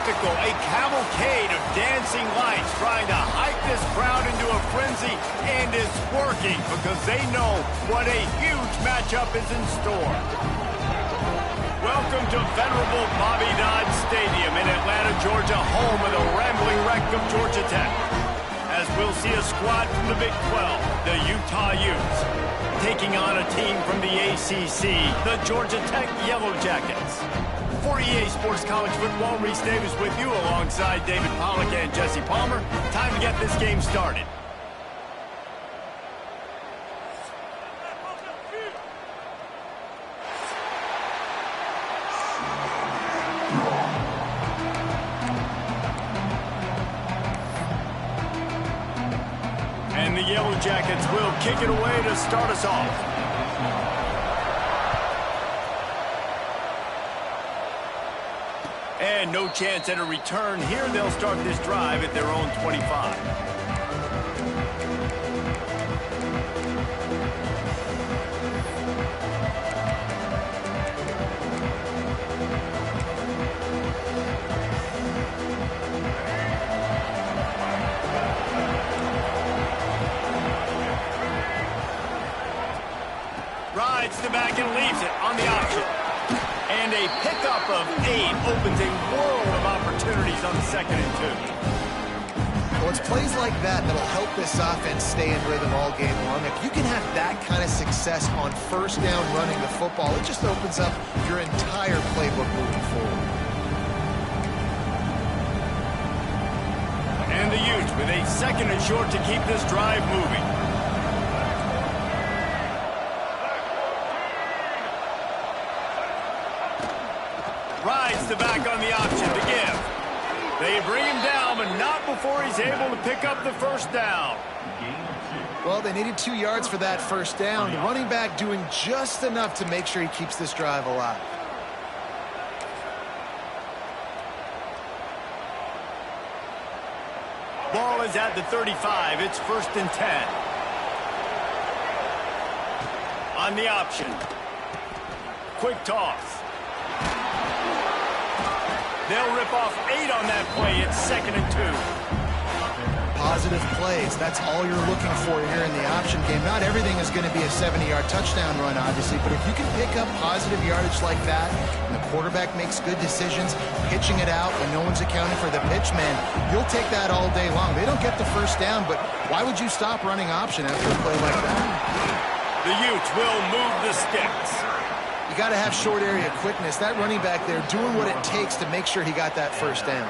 spectacle, a cavalcade of dancing lights trying to hype this crowd into a frenzy, and it's working because they know what a huge matchup is in store. Welcome to venerable Bobby Dodd Stadium in Atlanta, Georgia, home of the rambling wreck of Georgia Tech. As we'll see a squad from the Big 12, the Utah Utes, taking on a team from the ACC, the Georgia Tech Yellow Jackets. For EA Sports College Football, Reese Davis with you alongside David Pollack and Jesse Palmer. Time to get this game started. And the Yellow Jackets will kick it away to start us off. And no chance at a return here. They'll start this drive at their own 25. Rides the back and leaves it on the option. And a pickup of 8 opens a world of opportunities on 2nd and 2. Well, it's plays like that that'll help this offense stay in rhythm all game long. If you can have that kind of success on 1st down running the football, it just opens up your entire playbook moving forward. And the Utes with a 2nd and short to keep this drive moving. Rides the back on the option to give. They bring him down, but not before he's able to pick up the 1st down. Well, they needed 2 yards for that 1st down. The running back doing just enough to make sure he keeps this drive alive. Ball is at the 35. It's 1st and 10. On the option. Quick toss. They'll rip off 8 on that play. It's 2nd and 2. Positive plays. That's all you're looking for here in the option game. Not everything is going to be a 70-yard touchdown run, obviously, but if you can pick up positive yardage like that, and the quarterback makes good decisions, pitching it out when no one's accounting for the pitch man, you'll take that all day long. They don't get the 1st down, but why would you stop running option after a play like that? The Utes will move the sticks. You got to have short area quickness. That running back there doing what it takes to make sure he got that 1st down.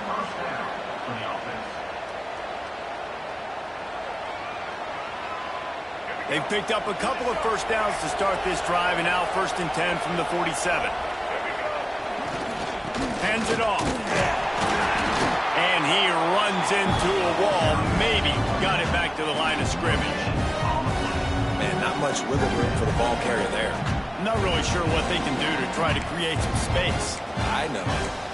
They've picked up a couple of 1st downs to start this drive, and now 1st and 10 from the 47. Hands it off. And he runs into a wall. Maybe got it back to the line of scrimmage. Man, not much wiggle room for the ball carrier there. Not really sure what they can do to try to create some space. I know.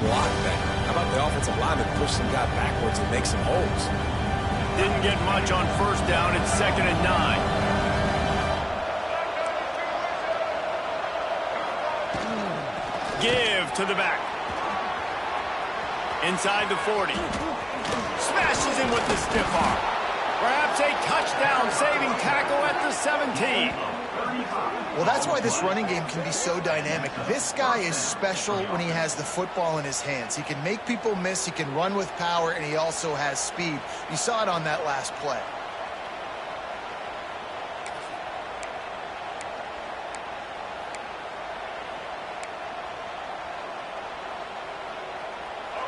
Block better. How about the offensive lineman push some guy backwards and make some holes? Didn't get much on 1st down. It's 2nd and 9. Give to the back. Inside the 40. Smashes in with the stiff arm. Perhaps a touchdown-saving tackle at the 17. Well, that's why this running game can be so dynamic. This guy is special when he has the football in his hands. He can make people miss, he can run with power, and he also has speed. You saw it on that last play.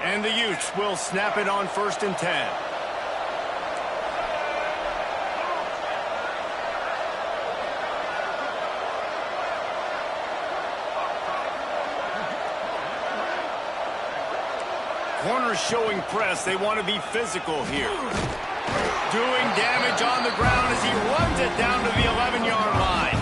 And the Utes will snap it on 1st and 10. Corners showing press. They want to be physical here. Doing damage on the ground as he runs it down to the 11-yard line.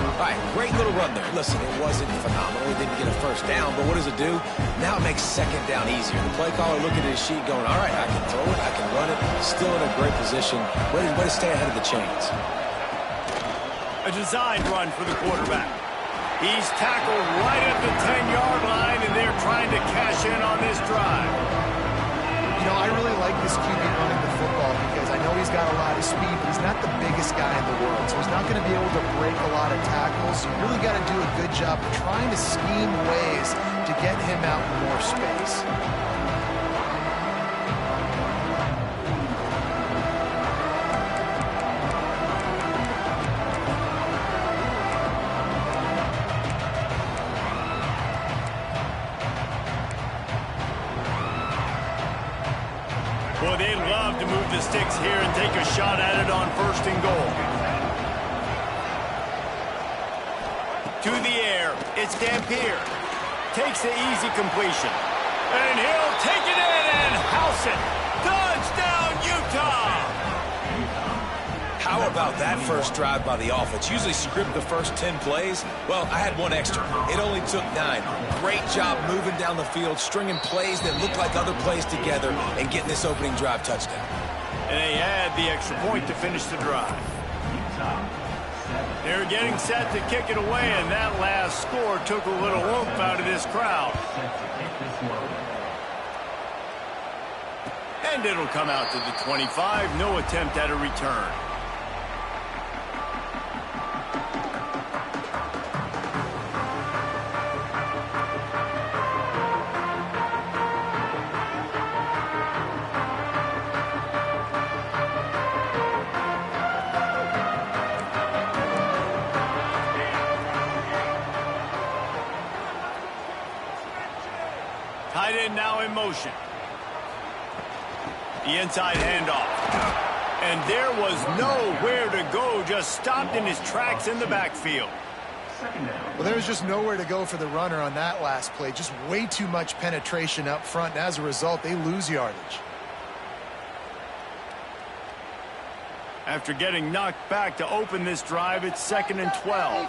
All right, great little run there. Listen, it wasn't phenomenal. He didn't get a 1st down, but what does it do? Now it makes 2nd down easier. The play caller looking at his sheet going, all right, I can throw it, I can run it. Still in a great position. Way to stay ahead of the chains. A designed run for the quarterback. He's tackled right at the 10-yard line, and they're trying to cash in on this drive. You know, I really like this QB running the football because I know he's got a lot of speed, but he's not the biggest guy in the world, so he's not going to be able to break a lot of tackles. You really got to do a good job of trying to scheme ways to get him out in more space. Well, they'd love to move the sticks here and take a shot at it on 1st and goal. To the air, it's Dampier. Takes the easy completion. And he'll take it in and house it. Touchdown, Utah! How about that first drive by the offense? Usually script the first 10 plays. Well, I had one extra. It only took 9. Great job moving down the field, stringing plays that look like other plays together, and getting this opening drive touchdown. And they had the extra point to finish the drive. They're getting set to kick it away, and that last score took a little oomph out of this crowd. And it'll come out to the 25. No attempt at a return. Tight end now in motion. The inside handoff. And there was nowhere to go, just stopped in his tracks in the backfield. Well, there was just nowhere to go for the runner on that last play. Just way too much penetration up front, and as a result, they lose yardage. After getting knocked back to open this drive, it's 2nd and 12.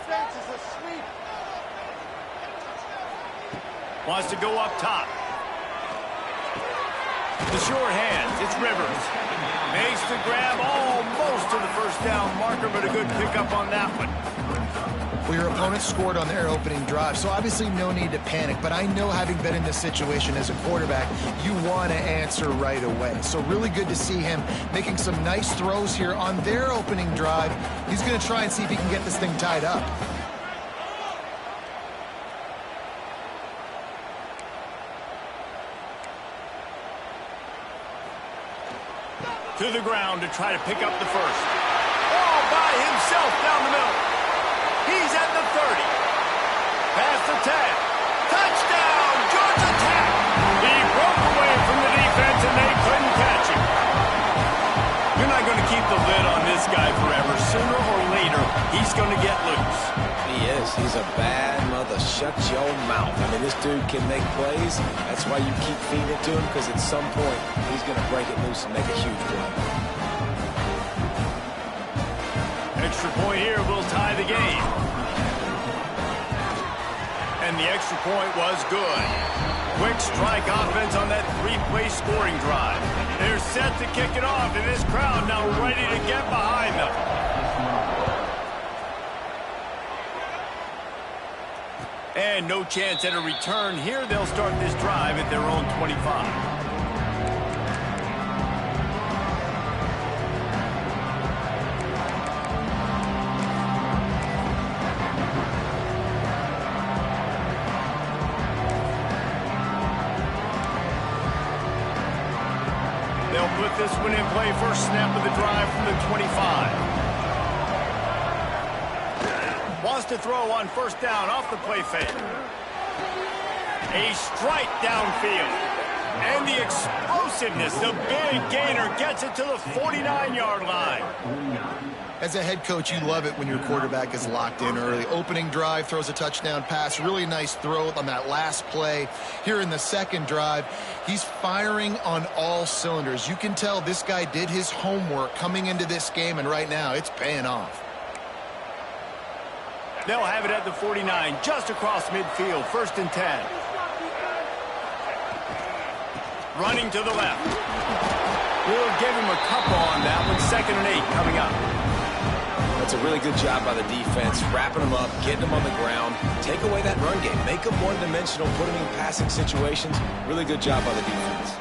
Wants to go up top. The short hands, it's Rivers. Makes the grab almost to the 1st down marker, but a good pickup on that one. Well, your opponent scored on their opening drive, so obviously no need to panic. But I know, having been in this situation as a quarterback, you want to answer right away. So really good to see him making some nice throws here on their opening drive. He's going to try and see if he can get this thing tied up. To the ground to try to pick up the first. All by himself down the middle. He's at the 30. Past the 10. Touchdown, Georgia Tech. He broke away from the defense and they couldn't catch him. You're not going to keep the lid on this guy forever. Sooner or later, he's going to get loose. He is. He's a bad mother. Shut your mouth. I mean, this dude can make plays. That's why you keep feeding it to him, because at some point, he's going to break it loose and make a huge play. Extra point here will tie the game. And the extra point was good. Quick strike offense on that 3-play scoring drive. They're set to kick it off, and this crowd now ready to get behind them. And no chance at a return here. They'll start this drive at their own 25. They'll put this one in play. First snap of the drive from the 25. Wants to throw on 1st down off the play fake. A strike downfield. And the explosiveness, the big gainer gets it to the 49-yard line. As a head coach, you love it when your quarterback is locked in early. Opening drive, throws a touchdown pass. Really nice throw on that last play. Here in the 2nd drive, he's firing on all cylinders. You can tell this guy did his homework coming into this game, and right now it's paying off. They'll have it at the 49, just across midfield, 1st and 10. Running to the left. We'll give him a couple on that one. 2nd and 8 coming up. It's a really good job by the defense, wrapping them up, getting them on the ground, take away that run game, make them one-dimensional, put them in passing situations. Really good job by the defense.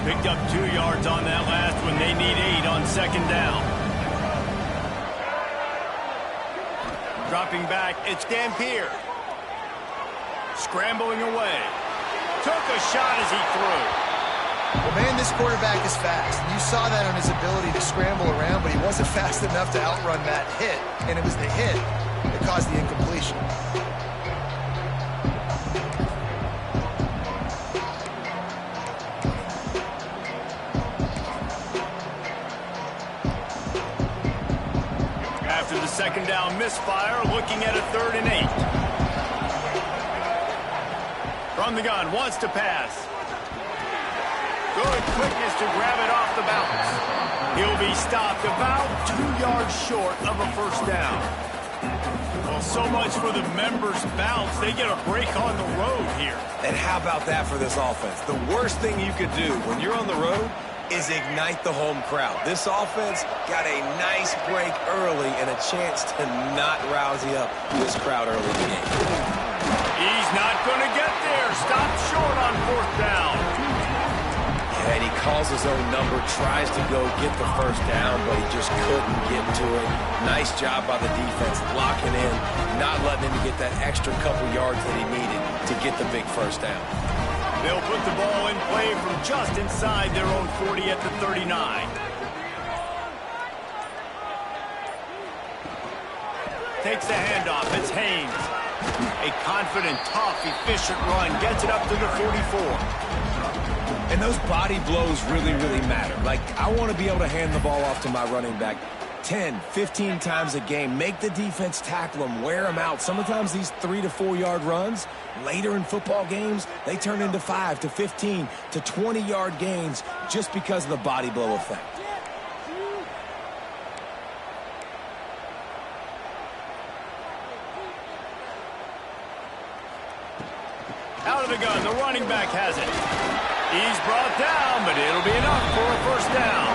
Picked up 2 yards on that last one. They need 8 on second down. Dropping back, it's Dampier. Scrambling away. Took a shot as he threw. Well, man, this quarterback is fast. You saw that on his ability to scramble around, but he wasn't fast enough to outrun that hit. And it was the hit that caused the incompletion. After the second down misfire, looking at a 3rd and 8. From the gun, wants to pass. Good quickness to grab it off the bounce. He'll be stopped about 2 yards short of a first down. Well, so much for the members' bounce. They get a break on the road here. And how about that for this offense? The worst thing you could do when you're on the road is ignite the home crowd. This offense got a nice break early and a chance to not rousey up this crowd early in the game. He's not going to get there. Stopped short on 4th down. Yeah, and he calls his own number, tries to go get the first down, but he just couldn't get to it. Nice job by the defense, locking in, not letting him get that extra couple yards that he needed to get the big first down. They'll put the ball in play from just inside their own 40 at the 39. Takes the handoff. It's Haynes. A confident, tough, efficient run. Gets it up to the 44. And those body blows really, really matter. Like, I want to be able to hand the ball off to my running back 10, 15 times a game. Make the defense tackle them, wear them out. Sometimes these 3 to 4 yard runs, later in football games, they turn into 5 to 15 to 20 yard gains just because of the body blow effect. Out of the gun, the running back has it. He's brought down, but it'll be enough for a first down.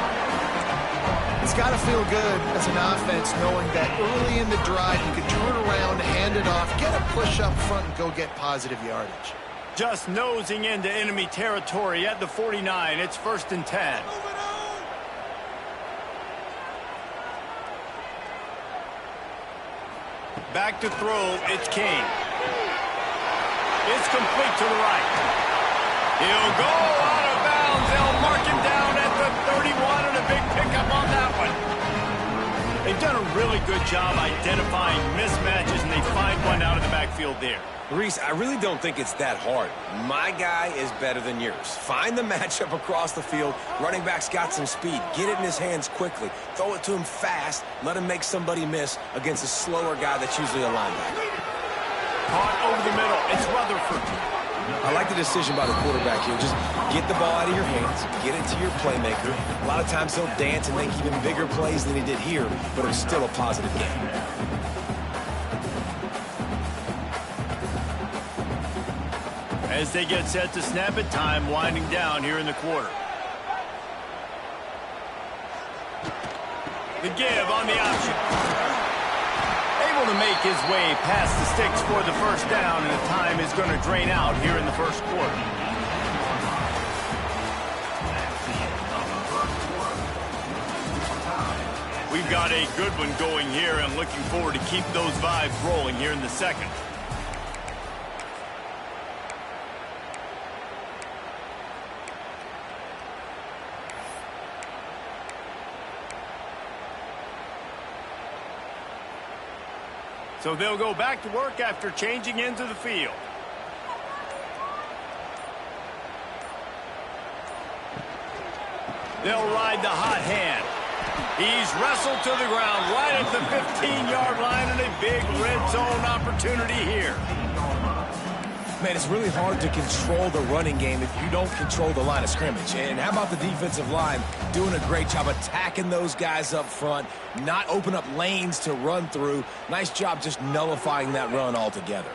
It's got to feel good as an offense knowing that early in the drive you can turn around, hand it off, get a push up front, and go get positive yardage. Just nosing into enemy territory at the 49. It's 1st and 10. Back to throw, it's King. It's complete to the right. He'll go out of bounds. They'll mark him down at the 31 and a big pickup on that one. They've done a really good job identifying mismatches, and they find one out of the backfield there. Reese, I really don't think it's that hard. My guy is better than yours. Find the matchup across the field. Running back's got some speed. Get it in his hands quickly. Throw it to him fast. Let him make somebody miss against a slower guy that's usually a linebacker. Caught over the middle. It's Rutherford. I like the decision by the quarterback here. Just get the ball out of your hands, get it to your playmaker. A lot of times he'll dance and make even bigger plays than he did here, but it was still a positive game. As they get set to snap it, time winding down here in the quarter. The give on the option. Able to make his way past the sticks for the first down, and the time is going to drain out here in the first quarter. We've got a good one going here, and looking forward to keep those vibes rolling here in the second. So they'll go back to work after changing into the field. They'll ride the hot hand. He's wrestled to the ground right at the 15-yard line, and a big red zone opportunity here. Man, it's really hard to control the running game if you don't control the line of scrimmage. And how about the defensive line doing a great job attacking those guys up front, not open up lanes to run through. Nice job just nullifying that run altogether.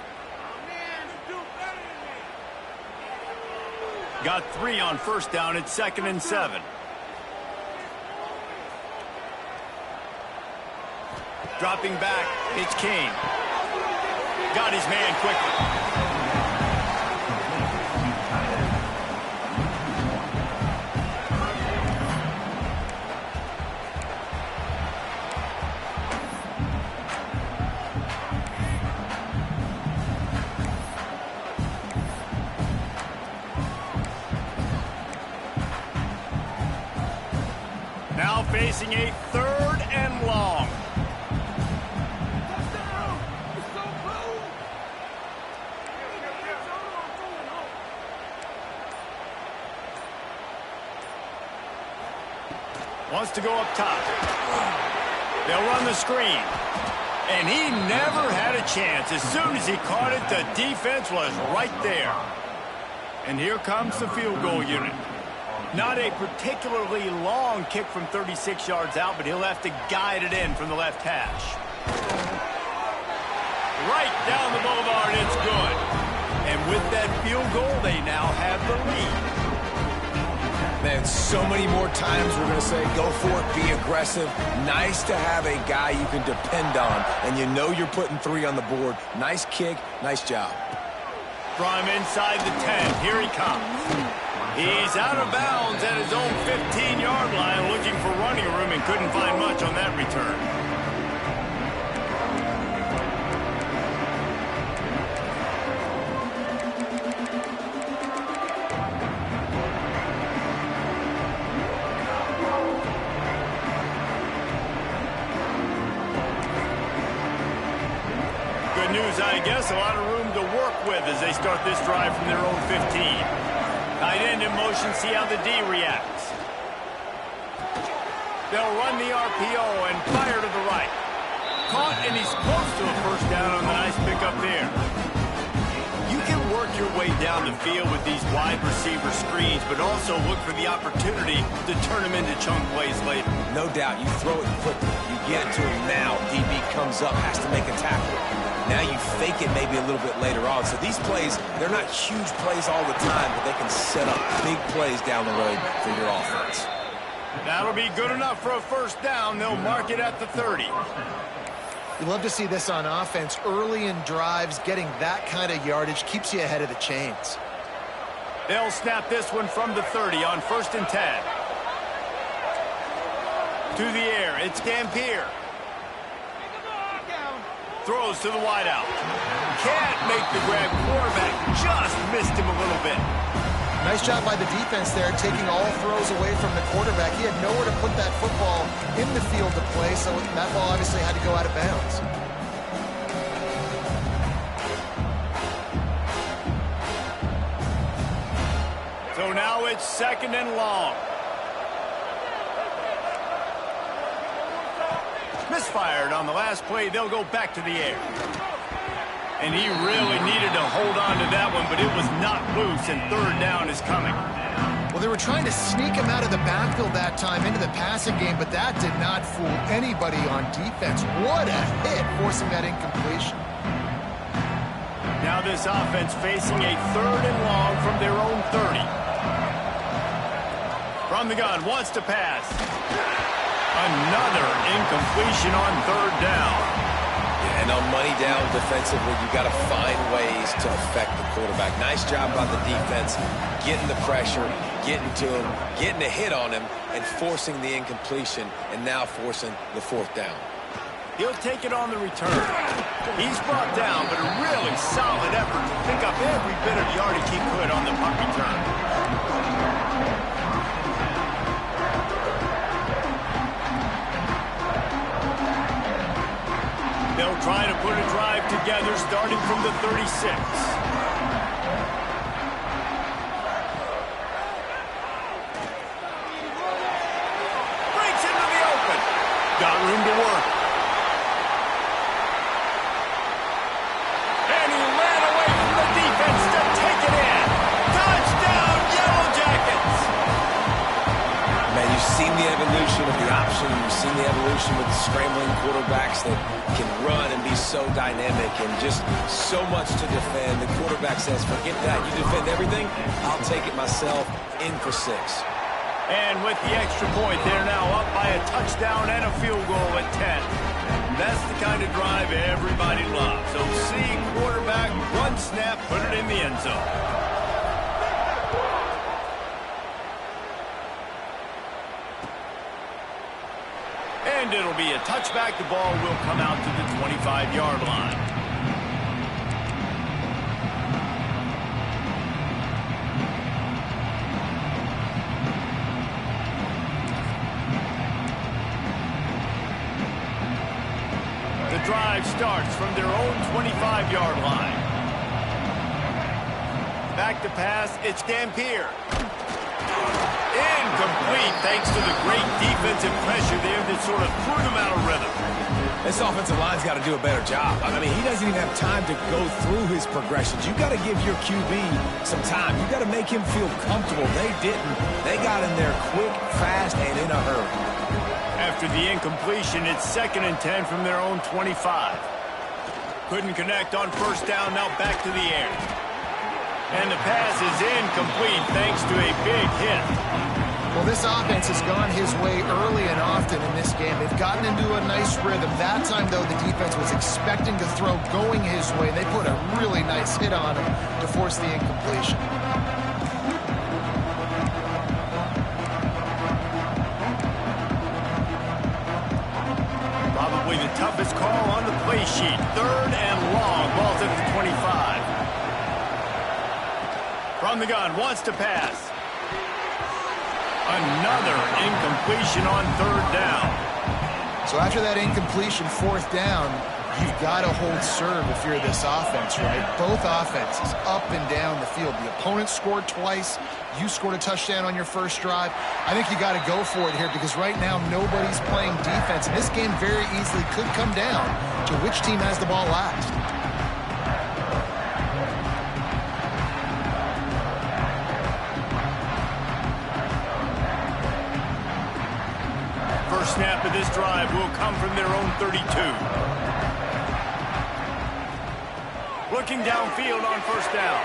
Got 3 on first down. It's 2nd and 7. Dropping back, it's Kane. Got his man quickly. Now facing a 3rd and long. Wants to go up top. They'll run the screen. And he never had a chance. As soon as he caught it, the defense was right there. And here comes the field goal unit. Not a particularly long kick from 36 yards out, but he'll have to guide it in from the left hash. Right down the boulevard, it's good. And with that field goal, they now have the lead. Man, so many more times we're going to say, go for it, be aggressive. Nice to have a guy you can depend on, and you know you're putting 3 on the board. Nice kick, nice job. From inside the 10, here he comes. He's out of bounds at his own 15-yard line, looking for running room and couldn't find much on that return. Good news, I guess, a lot of room to work with as they start this drive from their own 15. Tight end in motion, see how the D reacts. They'll run the RPO and fire to the right. Caught, and he's close to a first down on the nice pickup there. You can work your way down the field with these wide receiver screens, but also look for the opportunity to turn them into chunk plays later. No doubt, you throw it quickly. You get it to him now. DB comes up, has to make a tackle. Now you fake it maybe a little bit later on. So these plays, they're not huge plays all the time, but they can set up big plays down the road for your offense. That'll be good enough for a first down. They'll mark it at the 30. You love to see this on offense. Early in drives, getting that kind of yardage keeps you ahead of the chains. They'll snap this one from the 30 on 1st and 10. To the air, it's Dampier. Throws to the wideout. Can't make the grab. Quarterback just missed him a little bit. Nice job by the defense there, taking all throws away from the quarterback. He had nowhere to put that football in the field to play, so that ball obviously had to go out of bounds. So now it's 2nd and long. Misfired on the last play. They'll go back to the air. And he really needed to hold on to that one, but it was not loose, and 3rd down is coming. Well, they were trying to sneak him out of the backfield that time into the passing game, but that did not fool anybody on defense. What a hit, forcing that incompletion. Now this offense facing a 3rd and long from their own 30. From the gun, wants to pass. Another incompletion on 3rd down. Yeah, and on money down defensively, you got to find ways to affect the quarterback. Nice job by the defense, getting the pressure, getting to him, getting a hit on him, and forcing the incompletion, and now forcing the 4th down. He'll take it on the return. He's brought down, but a really solid effort to pick up every bit of yardage he could on the punt return. They'll try to put a drive together starting from the 36. Breaks into the open. Got room to work. And he ran away from the defense to take it in. Touchdown, Yellow Jackets! Man, you've seen the evolution of the option. You've seen the the evolution with scrambling quarterbacks that can run and be so dynamic and just so much to defend. The quarterback says, forget that. You defend everything, I'll take it myself. In for 6. And with the extra point, they're now up by a touchdown and a field goal at 10. That's the kind of drive everybody loves. So see quarterback, run snap, put it in the end zone. And it'll be a touchback. The ball will come out to the 25-yard line. The drive starts from their own 25-yard line. Back to pass, it's Dampier. Incomplete, thanks to the great defensive pressure there that sort of threw them out of rhythm. This offensive line's got to do a better job. I mean, he doesn't even have time to go through his progressions. You've got to give your QB some time. You've got to make him feel comfortable. They didn't. They got in there quick, fast, and in a hurry. After the incompletion, it's 2nd and 10 from their own 25. Couldn't connect on first down, now back to the air. And the pass is incomplete thanks to a big hit. Well, this offense has gone his way early and often in this game. They've gotten into a nice rhythm. That time, though, the defense was expecting to throw going his way. They put a really nice hit on him to force the incompletion. Probably the toughest call on the play sheet. 3rd and long. Ball's at the 25. From the gun, wants to pass. Another incompletion on 3rd down. So after that incompletion, 4th down, you've got to hold serve if you're this offense, right? Both offenses up and down the field. The opponent scored twice. You scored a touchdown on your first drive. I think you got to go for it here because right now nobody's playing defense. And this game very easily could come down to which team has the ball last. First snap of this drive will come from their own 32. Looking downfield on first down.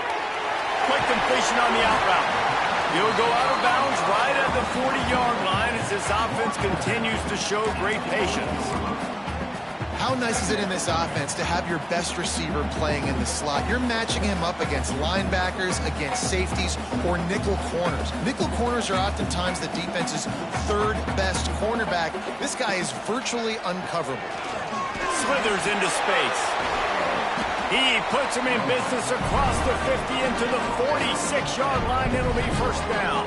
Quick completion on the out route. He'll go out of bounds right at the 40-yard line as this offense continues to show great patience. How nice is it in this offense to have your best receiver playing in the slot? You're matching him up against linebackers, against safeties, or nickel corners. Nickel corners are oftentimes the defense's 3rd best cornerback. This guy is virtually uncoverable. Slithers into space. He puts him in business across the 50 into the 46-yard line. It'll be first down.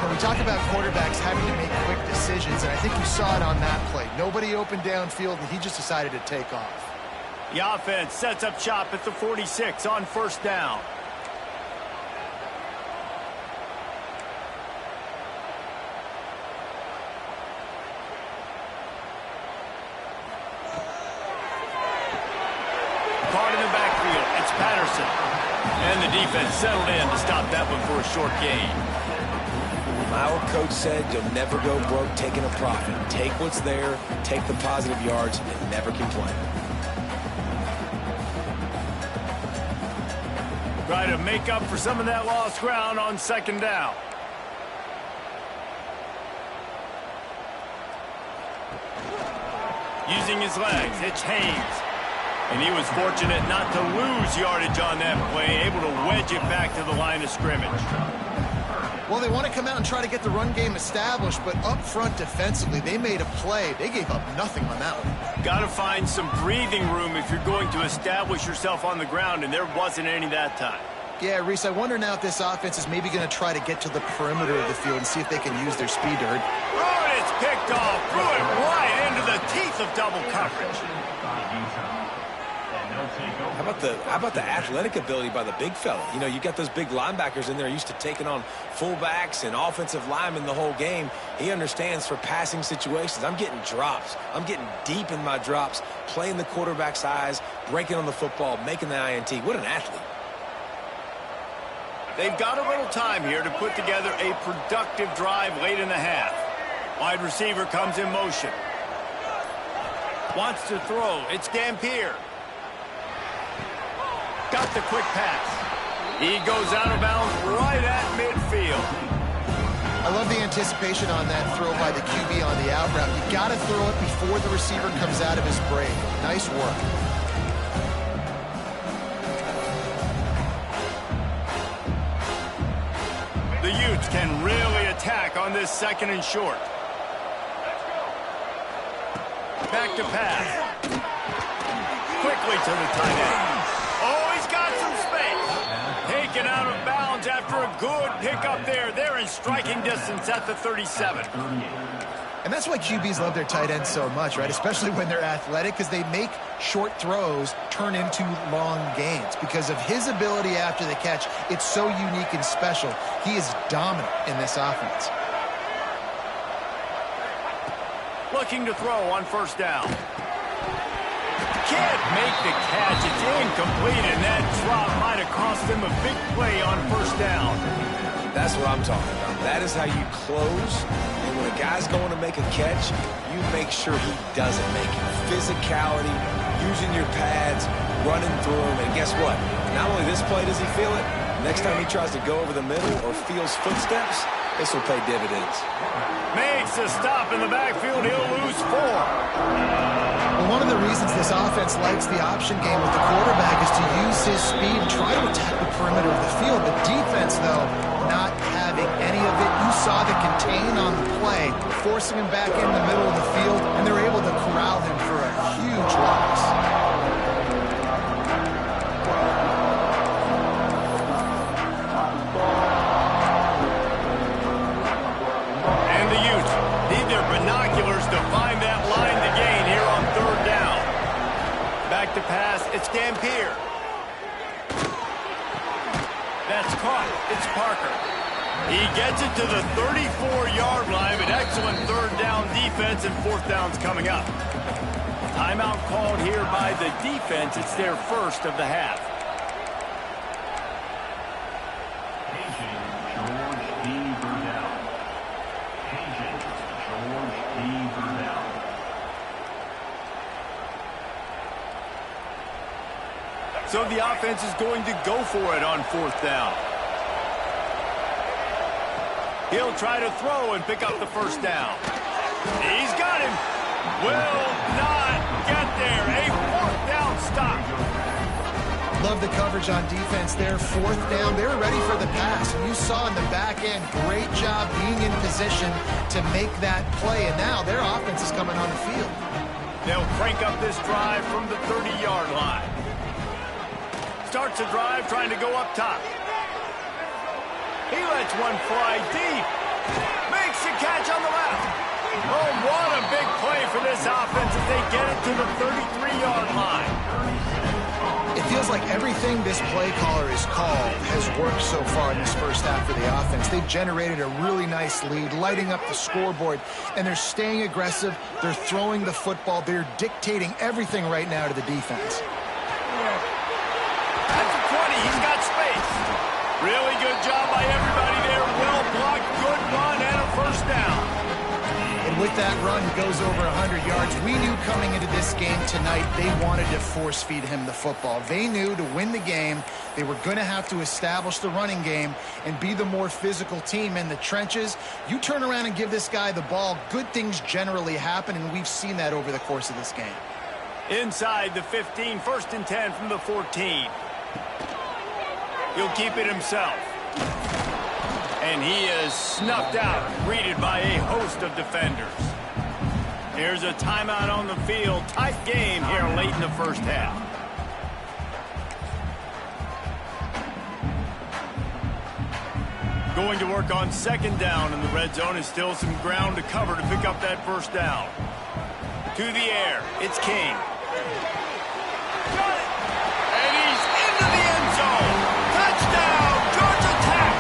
We talk about quarterbacks having to make quick decisions, and I think you saw it on that play. Nobody opened downfield, and he just decided to take off. The offense sets up shop at the 46 on first down. Caught in the backfield, it's Patterson. And the defense settled in to stop that one for a short gain. My old coach said you'll never go broke taking a profit. Take what's there, take the positive yards, and never complain. Try to make up for some of that lost ground on 2nd down. Using his legs, it's Haynes. And he was fortunate not to lose yardage on that play, able to wedge it back to the line of scrimmage. Well, they want to come out and try to get the run game established, but up front defensively, they made a play. They gave up nothing on that one. Got to find some breathing room if you're going to establish yourself on the ground, and there wasn't any that time. Yeah, Reese, I wonder now if this offense is maybe going to try to get to the perimeter of the field and see if they can use their speed to hurt. Oh, and it's picked off. Threw it right into the teeth of double coverage. How about the athletic ability by the big fella? You know, you got those big linebackers in there used to taking on fullbacks and offensive linemen the whole game. He understands for passing situations. I'm getting drops. I'm getting deep in my drops, playing the quarterback's eyes, breaking on the football, making the INT. What an athlete. They've got a little time here to put together a productive drive late in the half. Wide receiver comes in motion. Wants to throw. It's Dampier. Got the quick pass. He goes out of bounds right at midfield. I love the anticipation on that throw by the QB on the out route. You got to throw it before the receiver comes out of his break. Nice work. The Utes can really attack on this 2nd and short. Back to pass. Quickly to the tight end. Oh, he's got some space. Taken out of bounds after a good pickup there. They're in striking distance at the 37. And that's why QBs love their tight ends so much, right? Especially when they're athletic, because they make short throws turn into long gains. Because of his ability after the catch, it's so unique and special. He is dominant in this offense. Looking to throw on 1st down. Can't make the catch. It's incomplete, and that drop might have cost him a big play on 1st down. That's what I'm talking about. That is how you close. And when a guy's going to make a catch, you make sure he doesn't make it. Physicality, using your pads, running through them. And guess what? Not only this play does he feel it, next time he tries to go over the middle or feels footsteps, this will pay dividends. Makes a stop in the backfield. He'll lose 4. Well, one of the reasons this offense likes the option game with the quarterback is to use his speed and try to attack the perimeter of the field. The defense, though, not having any of it. You saw the contain on the play, forcing him back in the middle of the field, and they're able to corral him for a huge loss. And the Utes need their binoculars to find that line to gain here on 3rd down. Back to pass. It's Dampier. That's caught. It's Parker. He gets it to the 34-yard line, but excellent 3rd down defense, and 4th down's coming up. Timeout called here by the defense. It's their 1st of the half. So the offense is going to go for it on 4th down. He'll try to throw and pick up the 1st down. He's got him. Will not get there. A 4th down stop. Love the coverage on defense there. 4th down. They were ready for the pass. And you saw in the back end, great job being in position to make that play. And now their offense is coming on the field. They'll crank up this drive from the 30-yard line. Starts a drive trying to go up top. He lets one fly deep. Makes the catch on the left. Oh, what a big play for this offense as they get it to the 33-yard line. It feels like everything this play caller has called has worked so far in this 1st half for the offense. They've generated a really nice lead, lighting up the scoreboard, and they're staying aggressive. They're throwing the football. They're dictating everything right now to the defense. He's got space. Really good job by everybody there. Well blocked, good run, and a 1st down. And with that run, he goes over 100 yards. We knew coming into this game tonight they wanted to force-feed him the football. They knew to win the game, they were going to have to establish the running game and be the more physical team in the trenches. You turn around and give this guy the ball, good things generally happen, and we've seen that over the course of this game. Inside the 15, 1st and 10 from the 14. He'll keep it himself. And he is snuffed out, greeted by a host of defenders. Here's a timeout on the field. Tight game here late in the 1st half. Going to work on 2nd down in the red zone, and still some ground to cover to pick up that 1st down. To the air, it's King. Got it! And he's into the end zone. Touchdown, Georgia Tech!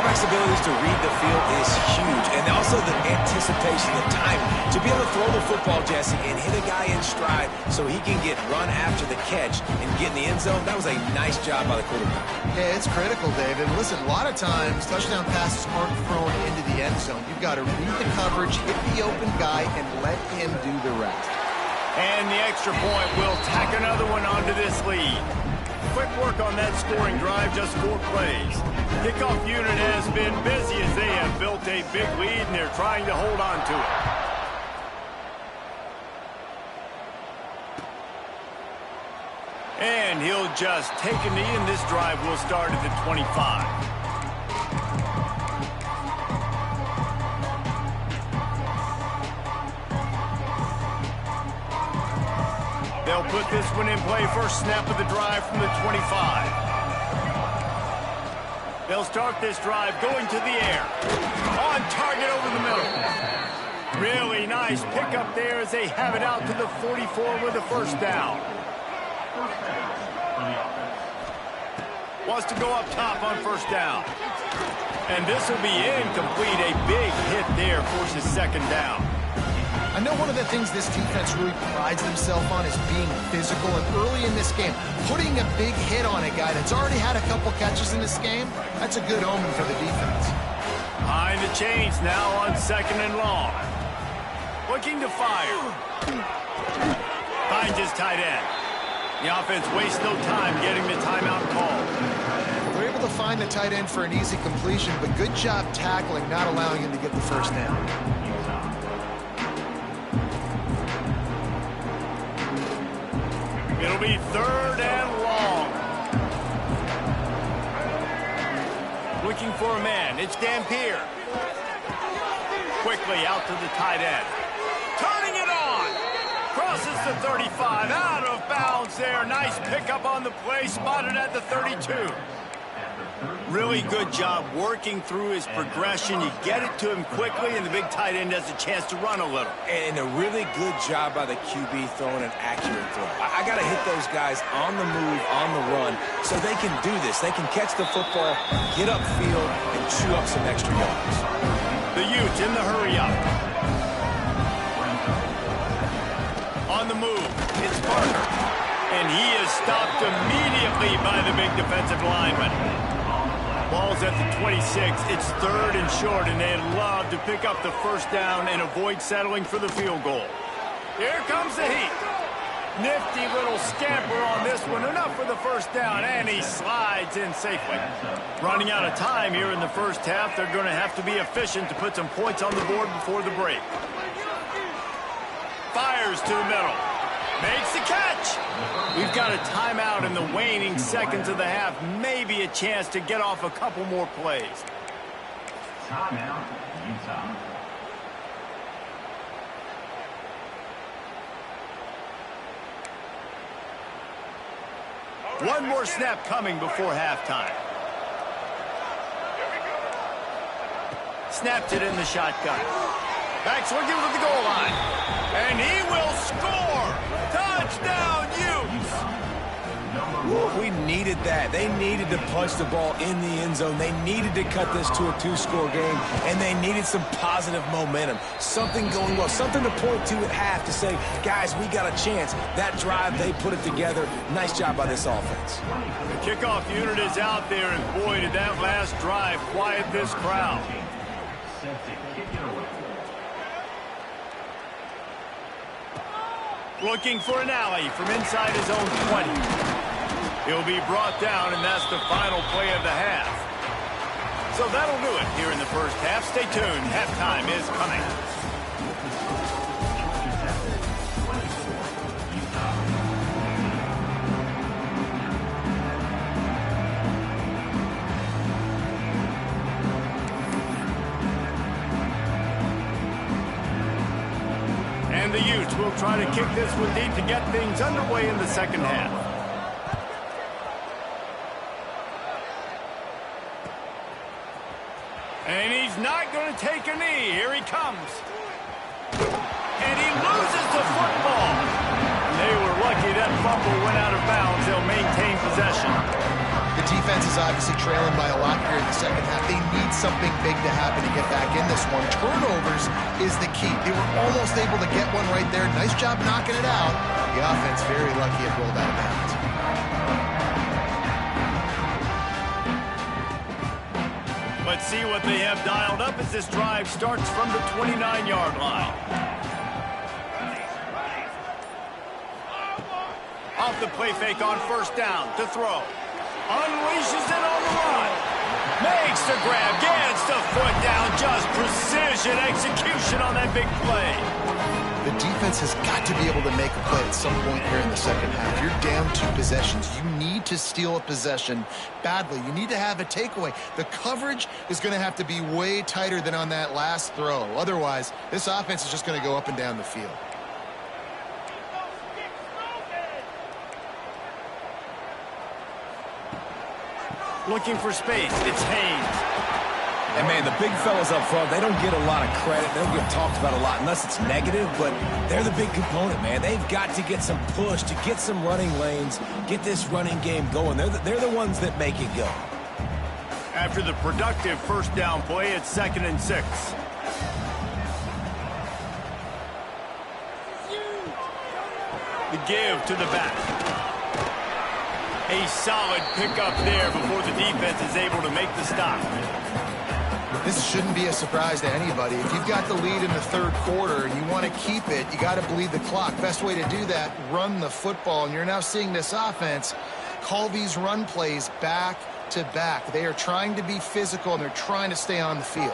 quarterback's abilities to read the field is huge, and also the anticipation, the time to be able to throw the football, Jesse, and hit a guy in stride so he can get run after the catch and get in the end zone. That was a nice job by the quarterback. Yeah, it's critical, David. Listen, a lot of times touchdown passes aren't thrown into the end zone. You've got to read the coverage, hit the open guy, and let him do the rest. And the extra point will tack another one onto this lead. Quick work on that scoring drive, just 4 plays. Kickoff unit has been busy as they have built a big lead, and they're trying to hold on to it. And he'll just take a knee, and this drive will start at the 25. They'll put this one in play. First snap of the drive from the 25. They'll start this drive going to the air. On target over the middle. Really nice pickup there as they have it out to the 44 with a first down. Wants to go up top on first down. And this will be incomplete. A big hit there forces second down. I know one of the things this defense really prides themselves on is being physical, and early in this game, putting a big hit on a guy that's already had a couple catches in this game, that's a good omen for the defense. Behind the chains now on second and long. Looking to fire. Finds his tight end. The offense wastes no time getting the timeout called. They're able to find the tight end for an easy completion, but good job tackling, not allowing him to get the first down. It'll be third and long. Looking for a man. It's Dampier. Quickly out to the tight end. Turning it on. Crosses the 35. Out of bounds there. Nice pickup on the play. Spotted at the 32. Really good job working through his progression. You get it to him quickly, and the big tight end has a chance to run a little. And a really good job by the QB throwing an accurate throw. I got to hit those guys on the move, on the run, so they can do this. They can catch the football, get upfield, and chew up some extra yards. The Utes in the hurry up. On the move, it's Parker. And he is stopped immediately by the big defensive lineman. Ball's at the 26. It's third and short, and they'd love to pick up the first down and avoid settling for the field goal. Here comes the heat. Nifty little scamper on this one. Enough for the first down, and he slides in safely. Running out of time here in the first half. They're going to have to be efficient to put some points on the board before the break. Fires to the middle. Makes the catch. We've got a timeout in the waning seconds of the half. Maybe a chance to get off a couple more plays. Timeout, Utah. One more snap coming before halftime. Snapped it in the shotgun. Backs looking for the goal line. And he will score. Touchdown, Utes. We needed that. They needed to punch the ball in the end zone. They needed to cut this to a 2-score game, and they needed some positive momentum. Something going well, something to point to at half to say, guys, we got a chance. That drive, they put it together. Nice job by this offense. The kickoff unit is out there, and boy, did that last drive quiet this crowd. Looking for an alley from inside his own 20. He'll be brought down, and that's the final play of the half. So that'll do it here in the first half. Stay tuned. Halftime is coming. And the Utes will try to kick this one deep to get things underway in the second half. And he's not going to take a knee. Here he comes. And he loses the football. They were lucky that fumble went out of bounds. They'll maintain possession. The defense is obviously trailing by a lot here in the second half. They need something big to happen to get back in this one. Turnovers is the key. They were almost able to get one right there. Nice job knocking it out. The offense very lucky it rolled out of bounds. Let's see what they have dialed up as this drive starts from the 29-yard line. Off the play fake on first down to throw. Unleashes it on the run. Makes the grab. Gets the foot down. Just precision execution on that big play. The defense has got to be able to make a play at some point here in the second half. You're down 2 possessions. You need to steal a possession badly. You need to have a takeaway. The coverage is going to have to be way tighter than on that last throw. Otherwise, this offense is just going to go up and down the field. Looking for space. It's Haynes. And, man, the big fellas up front, they don't get a lot of credit. They don't get talked about a lot unless it's negative, but they're the big component, man. They've got to get some push, to get some running lanes, get this running game going. They're the ones that make it go. After the productive first down play, it's 2nd and 6. The give to the back. A solid pickup there before the defense is able to make the stop. This shouldn't be a surprise to anybody. If you've got the lead in the third quarter and you want to keep it, you got to bleed the clock. Best way to do that, run the football. And you're now seeing this offense call these run plays back to back. They are trying to be physical, and they're trying to stay on the field.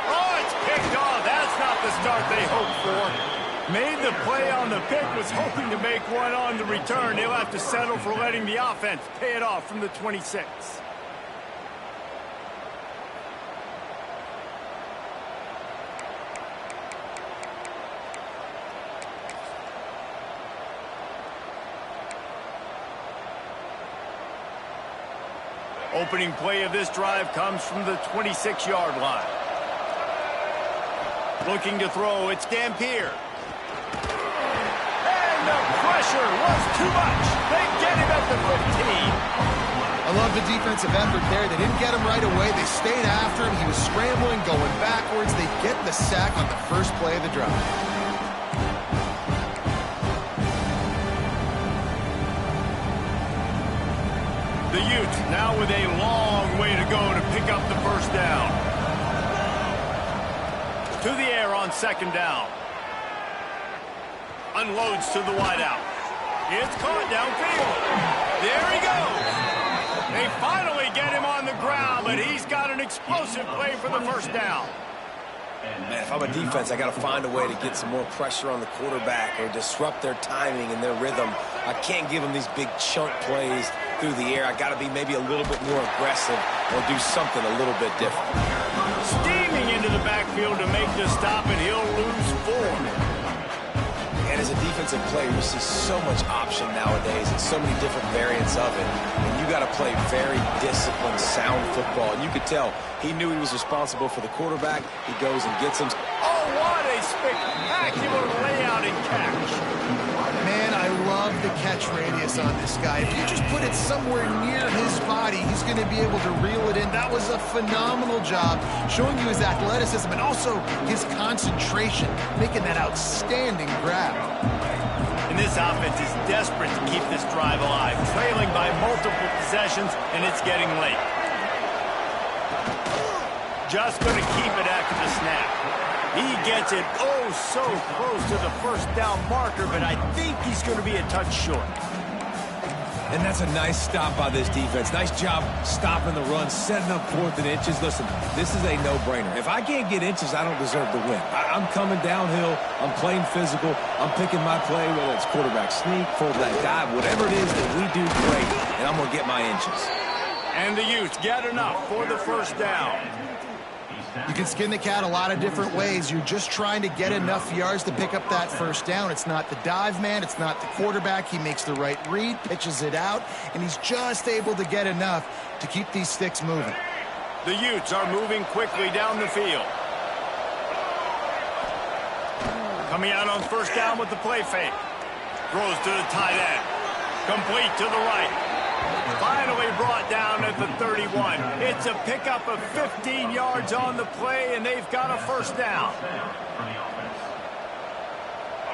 Oh, it's picked off. That's not the start they hoped for. Made the play on the pick, was hoping to make one on the return. They'll have to settle for letting the offense pay it off from the 26. Opening play of this drive comes from the 26-yard line. Looking to throw, it's Dampier. And the pressure was too much. They get him at the 15. I love the defensive effort there. They didn't get him right away. They stayed after him. He was scrambling, going backwards. They get the sack on the first play of the drive. The Utes now with a long way to go to pick up the first down. To the air on 2nd down. Unloads to the wideout. It's caught downfield. There he goes. They finally get him on the ground, but he's got an explosive play for the first down. Man, if I'm a defense, I got to find a way to get some more pressure on the quarterback or disrupt their timing and their rhythm. I can't give them these big chunk plays through the air. I got to be maybe a little bit more aggressive or do something a little bit different. Steaming into the backfield to make the stop, and he'll lose 4. And as a defensive player, you see so much option nowadays and so many different variants of it. And you got to play very disciplined, sound football. And you could tell he knew he was responsible for the quarterback. He goes and gets him. Oh, what a spectacular layout and catch. Man, I love the catch radius on this guy. If you just put it somewhere near his body, he's going to be able to reel it in. That was a phenomenal job, showing you his athleticism and also his concentration, making that outstanding grab. And this offense is desperate to keep this drive alive, trailing by multiple possessions, and it's getting late. Just going to keep it after the snap. He gets it oh so close to the first down marker, but I think he's going to be a touch short. And that's a nice stop by this defense. Nice job stopping the run, setting up 4th and inches. Listen, this is a no-brainer. If I can't get inches, I don't deserve to win. I'm coming downhill. I'm playing physical. I'm picking my play, whether it's quarterback sneak, fullback dive, whatever it is that we do great, and I'm going to get my inches. And the Utes get enough for the first down. You can skin the cat a lot of different ways. You're just trying to get enough yards to pick up that first down. It's not the dive man. It's not the quarterback. He makes the right read, pitches it out, and he's just able to get enough to keep these sticks moving. The Utes are moving quickly down the field. Coming out on first down with the play fake. Throws to the tight end. Complete to the right. Finally brought down at the 31. It's a pickup of 15 yards on the play, and they've got a first down.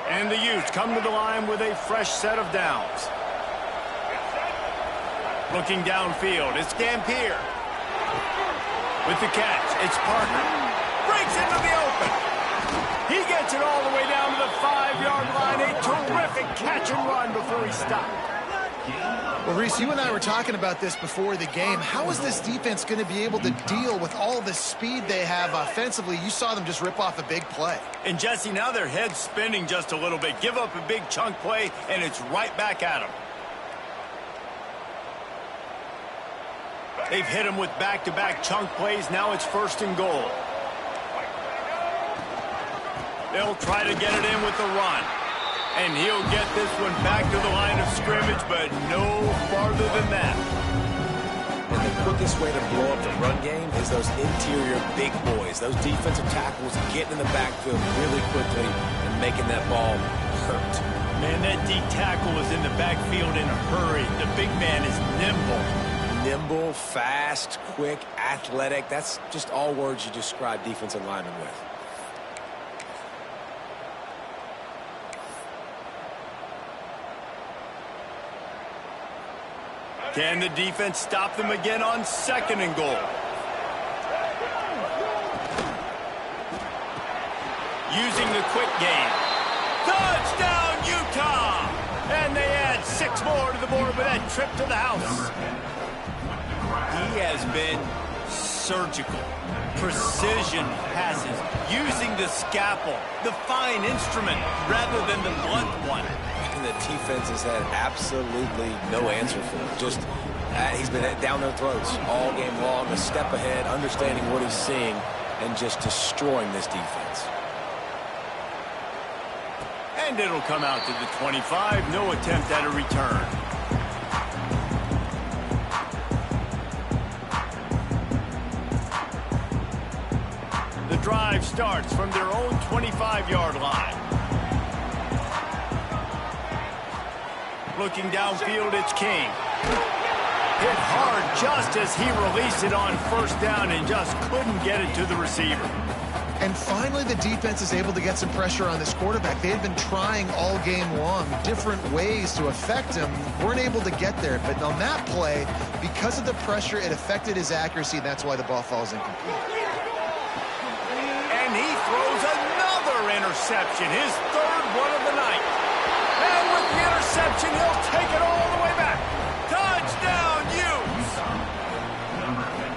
And the Utes come to the line with a fresh set of downs. Looking downfield, it's Gampier. With the catch, it's Parker. Breaks into the open. He gets it all the way down to the 5-yard line. A terrific catch and run before he stopped. Well, Reese, you and I were talking about this before the game. How is this defense going to be able to deal with all the speed they have offensively? You saw them just rip off a big play. And, Jesse, now their head's spinning just a little bit. Give up a big chunk play, and it's right back at them. They've hit him with back-to-back chunk plays. Now it's 1st and goal. They'll try to get it in with the run. And he'll get this one back to the line of scrimmage, but no farther than that. And the quickest way to blow up the run game is those interior big boys, those defensive tackles getting in the backfield really quickly and making that ball hurt. Man, that D tackle is in the backfield in a hurry. The big man is nimble. Nimble, fast, quick, athletic. That's just all words you describe defensive linemen with. Can the defense stop them again on 2nd and goal? Using the quick game. Touchdown, Utah! And they add 6 more to the board with that trip to the house. He has been surgical. Precision passes. Using the scalpel, the fine instrument, rather than the blunt one. And the defense has had absolutely no answer for him. Just, he's been down their throats all game long, a step ahead, understanding what he's seeing, and just destroying this defense. And it'll come out to the 25. No attempt at a return. The drive starts from their own 25-yard line. Looking downfield, it's King. Hit hard just as he released it on 1st down and just couldn't get it to the receiver. And finally, the defense is able to get some pressure on this quarterback. They had been trying all game long different ways to affect him. Weren't able to get there. But on that play, because of the pressure, it affected his accuracy. That's why the ball falls incomplete. And he throws another interception, his 3rd one of the night. And with the interception, he'll take it all the way back. Touchdown, Utes!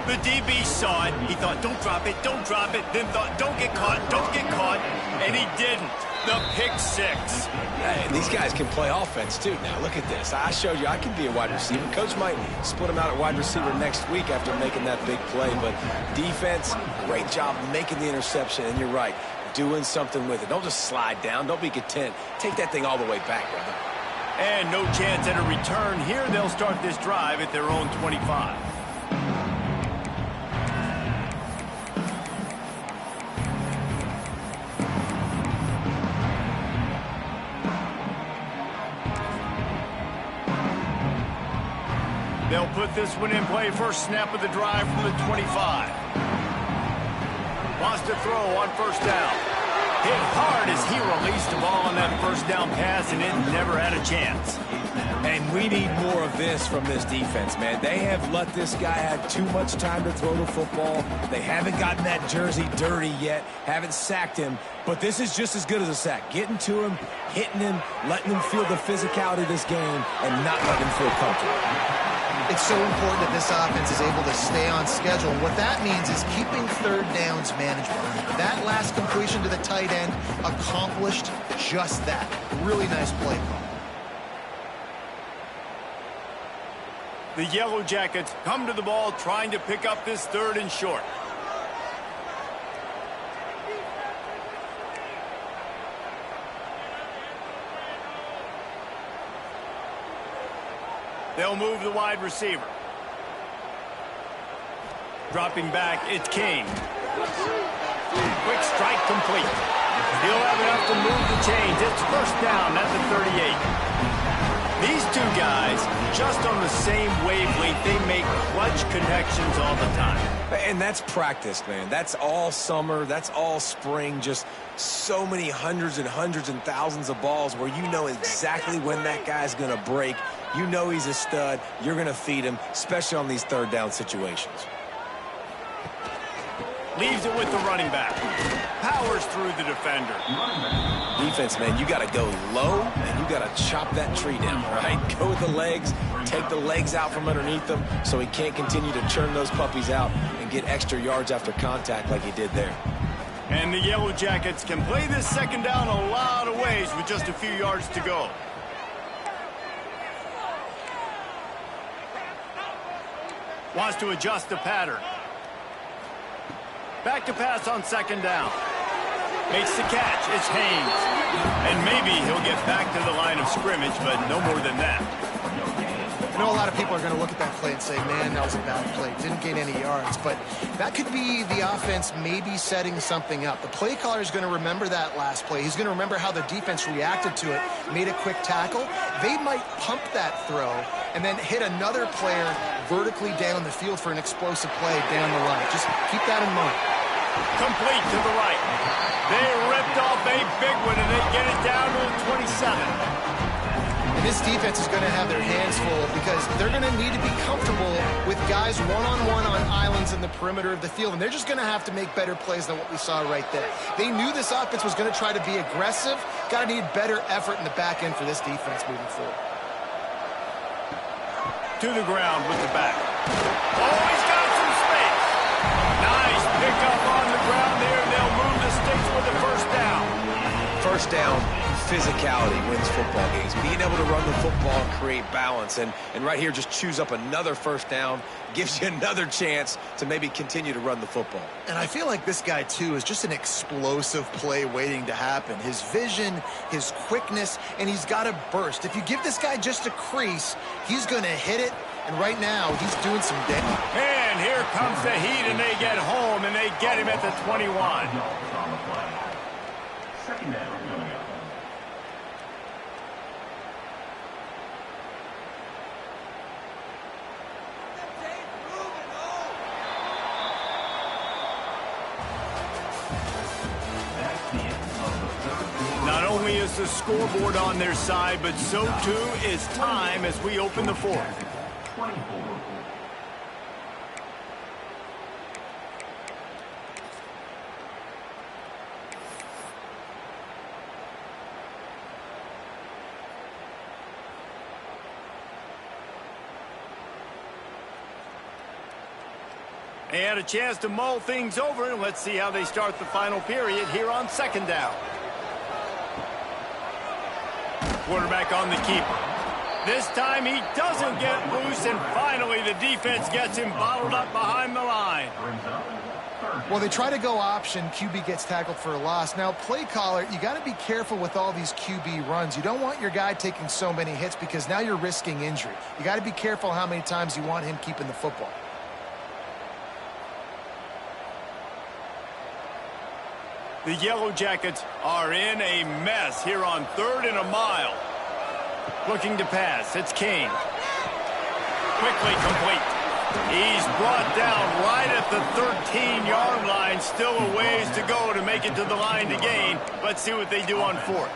The DB saw it. He thought, don't drop it, don't drop it. Then thought, don't get caught, don't get caught. And he didn't. The pick 6. Hey, these guys can play offense, too. Now, look at this. I showed you I can be a wide receiver. Coach might split him out at wide receiver next week after making that big play. But defense, great job making the interception. And you're right, doing something with it. Don't just slide down. Don't be content. Take that thing all the way back, brother. And no chance at a return here. They'll start this drive at their own 25. They'll put this one in play. First snap of the drive from the 25. Wants to throw on 1st down. Hit hard as he released the ball on that 1st down pass, and it never had a chance. And we need more of this from this defense, man. They have let this guy have too much time to throw the football. They haven't gotten that jersey dirty yet, haven't sacked him. But this is just as good as a sack. Getting to him, hitting him, letting him feel the physicality of this game, and not letting him feel comfortable. It's so important that this offense is able to stay on schedule. And what that means is keeping 3rd downs manageable. That last completion to the tight end accomplished just that. Really nice play call. The Yellow Jackets come to the ball trying to pick up this 3rd and short. They'll move the wide receiver. Dropping back, it's King. Quick strike complete. He'll have enough to move the chains. It's 1st down at the 38. These two guys, just on the same wavelength, they make clutch connections all the time. And that's practice, man. That's all summer. That's all spring. Just so many hundreds and thousands of balls where you know exactly when that guy's going to break. You know he's a stud. You're going to feed him, especially on these third down situations. Leaves it with the running back. Powers through the defender. Defense, man, you got to go low, and you got to chop that tree down, right? Go with the legs, take the legs out from underneath them so he can't continue to churn those puppies out and get extra yards after contact like he did there. And the Yellow Jackets can play this second down a lot of ways with just a few yards to go. Wants to adjust the pattern. Back to pass on second down. Makes the catch. It's Haynes. And maybe he'll get back to the line of scrimmage, but no more than that. I know a lot of people are going to look at that play and say, man, that was a bad play. Didn't gain any yards. But that could be the offense maybe setting something up. The play caller is going to remember that last play. He's going to remember how the defense reacted to it, made a quick tackle. They might pump that throw and then hit another player vertically down the field for an explosive play down the line. Just keep that in mind. Complete to the right. They ripped off a big one, and they get it down to the 27. And this defense is going to have their hands full because they're going to need to be comfortable with guys one-on-one on islands in the perimeter of the field, and they're just going to have to make better plays than what we saw right there. They knew this offense was going to try to be aggressive. Got to need better effort in the back end for this defense moving forward. To the ground with the back. Oh, he's got some space. Nice pickup on the ground there. They'll move the sticks with the first down. First down, physicality wins football games. Being able to run the football and create balance. And right here, just choose up another first down. Gives you another chance to maybe continue to run the football. And I feel like this guy, too, is just an explosive play waiting to happen. His vision, his quickness, and he's got a burst. If you give this guy just a crease, he's going to hit it. And right now, he's doing some damage. And here comes the heat, and they get home, and they get him at the 21. Second down coming up. Not only is the scoreboard on their side, but so too is time as we open the fourth. 24. They had a chance to mull things over, and let's see how they start the final period here on second down. Quarterback on the keeper. This time he doesn't get loose, and finally the defense gets him bottled up behind the line. Well, they try to go option. QB gets tackled for a loss. Now, play caller, you got to be careful with all these QB runs. You don't want your guy taking so many hits because now you're risking injury. You got to be careful how many times you want him keeping the football. The Yellow Jackets are in a mess here on 3rd and a mile. Looking to pass. It's Kane. Quickly complete. He's brought down right at the 13-yard line. Still a ways to go to make it to the line to gain. Let's see what they do on 4th.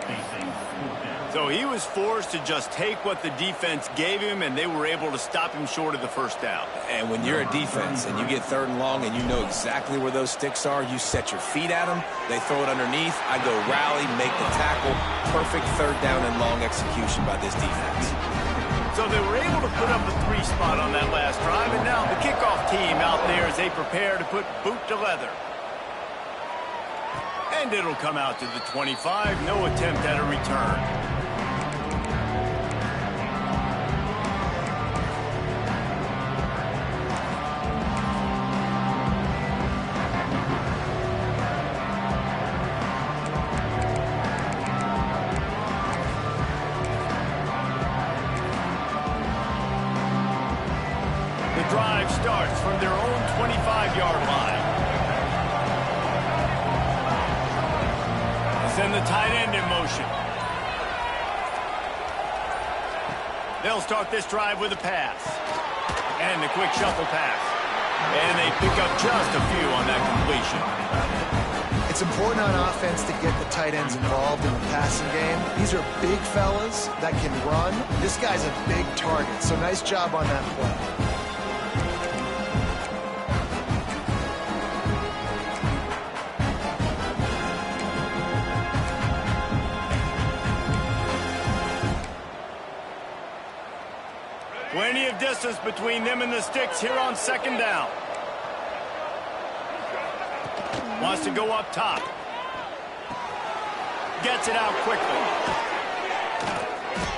So he was forced to just take what the defense gave him, and they were able to stop him short of the first down. And when you're a defense and you get 3rd and long and you know exactly where those sticks are, you set your feet at them, they throw it underneath, I go rally, make the tackle. Perfect 3rd down and long execution by this defense. So they were able to put up a 3 spot on that last drive, and now the kickoff team out there as they prepare to put boot to leather. And it'll come out to the 25. No attempt at a return. Drive starts from their own 25-yard line. Send the tight end in motion. They'll start this drive with a pass. And the quick shuffle pass. And they pick up just a few on that completion. It's important on offense to get the tight ends involved in the passing game. These are big fellas that can run. This guy's a big target, so nice job on that play. Plenty of distance between them and the sticks here on second down. Wants to go up top. Gets it out quickly.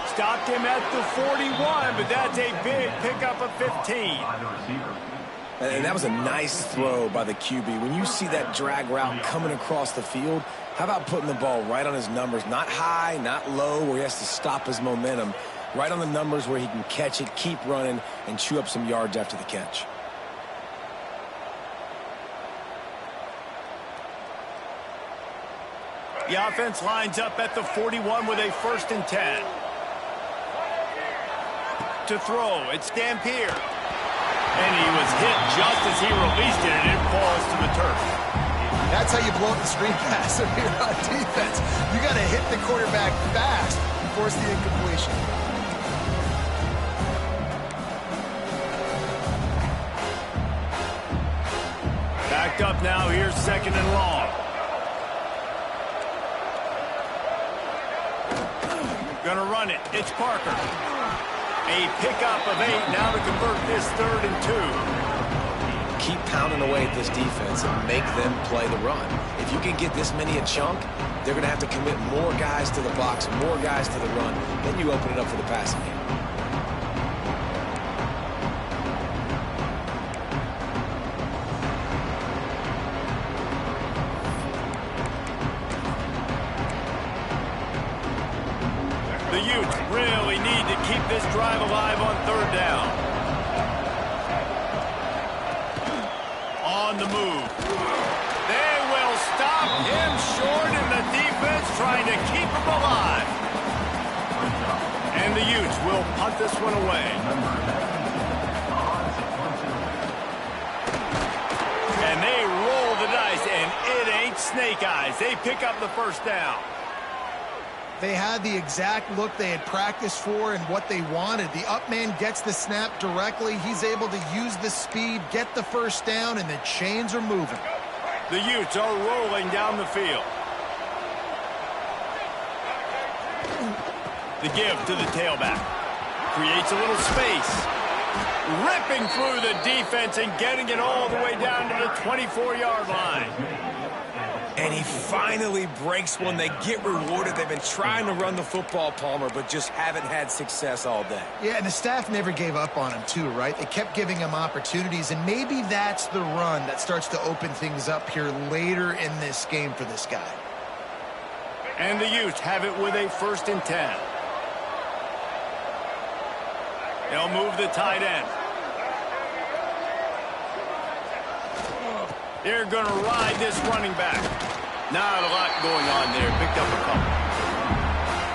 Stopped him at the 41, but that's a big pickup of 15. And that was a nice throw by the QB. When you see that drag route coming across the field, how about putting the ball right on his numbers? Not high, not low, where he has to stop his momentum. Right on the numbers where he can catch it, keep running, and chew up some yards after the catch. The offense lines up at the 41 with a 1st and 10. To throw, it's Dampier. And he was hit just as he released it, and it falls to the turf. That's how you blow up the screen pass if you're on defense. You got to hit the quarterback fast and force the incompletion. Backed up now, here's 2nd and long. Gonna run it, it's Parker. A pickup of 8 now to convert this 3rd and 2. Keep pounding away at this defense and make them play the run. If you can get this many a chunk, they're gonna have to commit more guys to the box, more guys to the run. Then you open it up for the passing game. The Utes really need to keep this drive alive on 3rd down. On the move. They will stop him short, and the defense trying to keep him alive. And the Utes will punt this one away. And they roll the dice, and it ain't snake eyes. They pick up the 1st down. They had the exact look they had practiced for and what they wanted. The up man gets the snap directly. He's able to use the speed, get the 1st down, and the chains are moving. The Utes are rolling down the field. The give to the tailback. Creates a little space. Ripping through the defense and getting it all the way down to the 24-yard line. And he finally breaks one. They get rewarded. They've been trying to run the football, Palmer, but just haven't had success all day. Yeah, and the staff never gave up on him, too, right? They kept giving him opportunities, and maybe that's the run that starts to open things up here later in this game for this guy. And the Utes have it with a 1st and 10. They'll move the tight end. They're going to ride this running back. Not a lot going on there. Picked up a couple.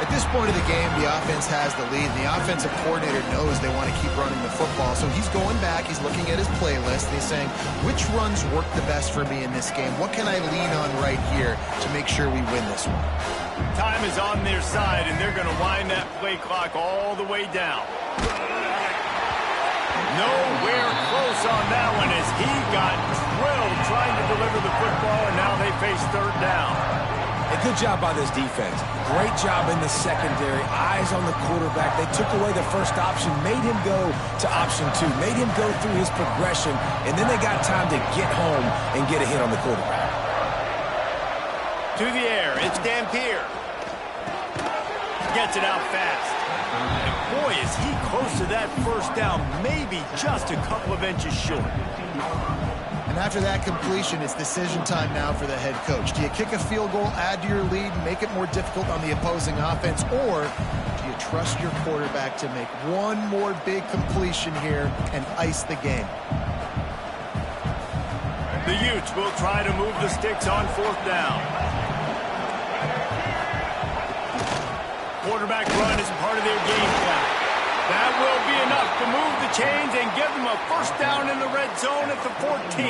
At this point of the game, the offense has the lead. The offensive coordinator knows they want to keep running the football. So he's going back. He's looking at his playlist. And he's saying, which runs work the best for me in this game? What can I lean on right here to make sure we win this one? Time is on their side, and they're going to wind that play clock all the way down. Nowhere close on that one as he got drilled trying to deliver the football, and now they face 3rd down. A good job by this defense. Great job in the secondary. Eyes on the quarterback. They took away the 1st option, made him go to option 2, made him go through his progression, and then they got time to get home and get a hit on the quarterback. To the air, it's Dampier. Gets it out fast. And boy, is he close to that 1st down, maybe just a couple of inches short. And after that completion, it's decision time now for the head coach. Do you kick a field goal, add to your lead, and make it more difficult on the opposing offense, or do you trust your quarterback to make one more big completion here and ice the game? The Utes will try to move the sticks on 4th down. Quarterback run is part of their game plan. That will be enough to move the chains and give them a first down in the red zone at the 14.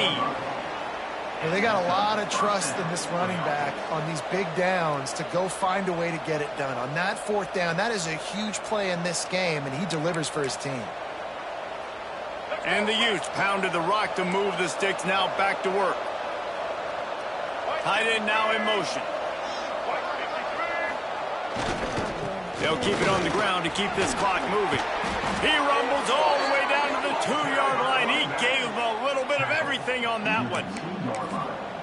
Well, they got a lot of trust in this running back on these big downs to go find a way to get it done. On that fourth down, that is a huge play in this game, and he delivers for his team. And the Utes pounded the rock to move the sticks, now back to work. Tight end now in motion. They'll keep it on the ground to keep this clock moving. He rumbles all the way down to the 2-yard line. He gave them a little bit of everything on that one.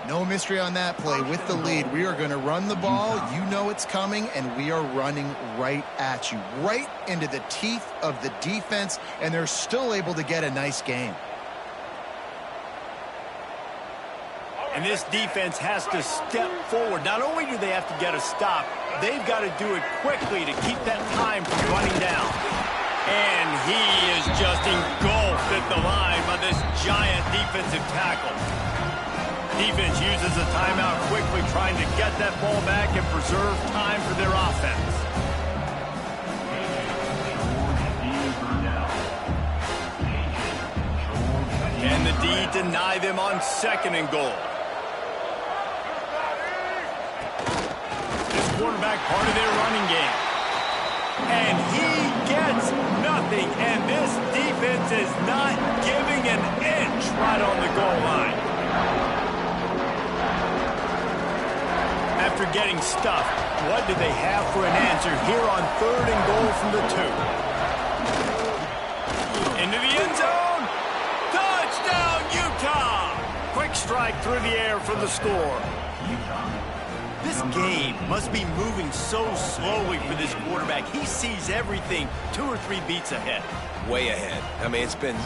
No mystery on that play. With the lead, we are going to run the ball. You know it's coming, and we are running right at you, right into the teeth of the defense, and they're still able to get a nice game. And this defense has to step forward. Not only do they have to get a stop, they've got to do it quickly to keep that time from running down. And he is just engulfed at the line by this giant defensive tackle. Defense uses a timeout quickly, trying to get that ball back and preserve time for their offense. And the D deny them on 2nd and goal. This quarterback part of their running game. And he gets nothing, and this defense is not giving an inch right on the goal line. After getting stuffed, what do they have for an answer here on 3rd and goal from the 2? Into the end zone. Touchdown, Utah! Quick strike through the air for the score. This game must be moving so slowly for this quarterback. He sees everything 2 or 3 beats ahead. Way ahead. I mean, it's been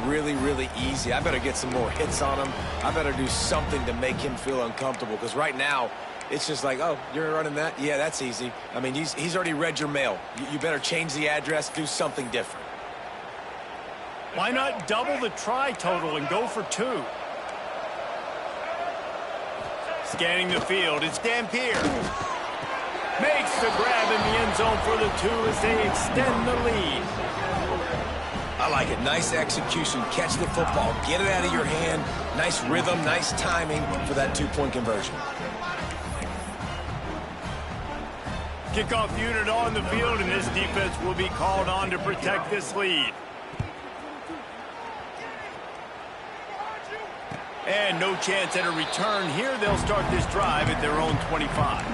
really, really easy. I better get some more hits on him. I better do something to make him feel uncomfortable, because right now, it's just like, oh, you're running that? Yeah, that's easy. I mean, he's already read your mail. You better change the address, do something different. Why not double the try total and go for 2? Scanning the field, it's Dampier. Makes the grab in the end zone for the 2 as they extend the lead. I like it. Nice execution. Catch the football. Get it out of your hand. Nice rhythm, nice timing for that 2-point conversion. Kickoff unit on the field, and this defense will be called on to protect this lead. And no chance at a return here. They'll start this drive at their own 25.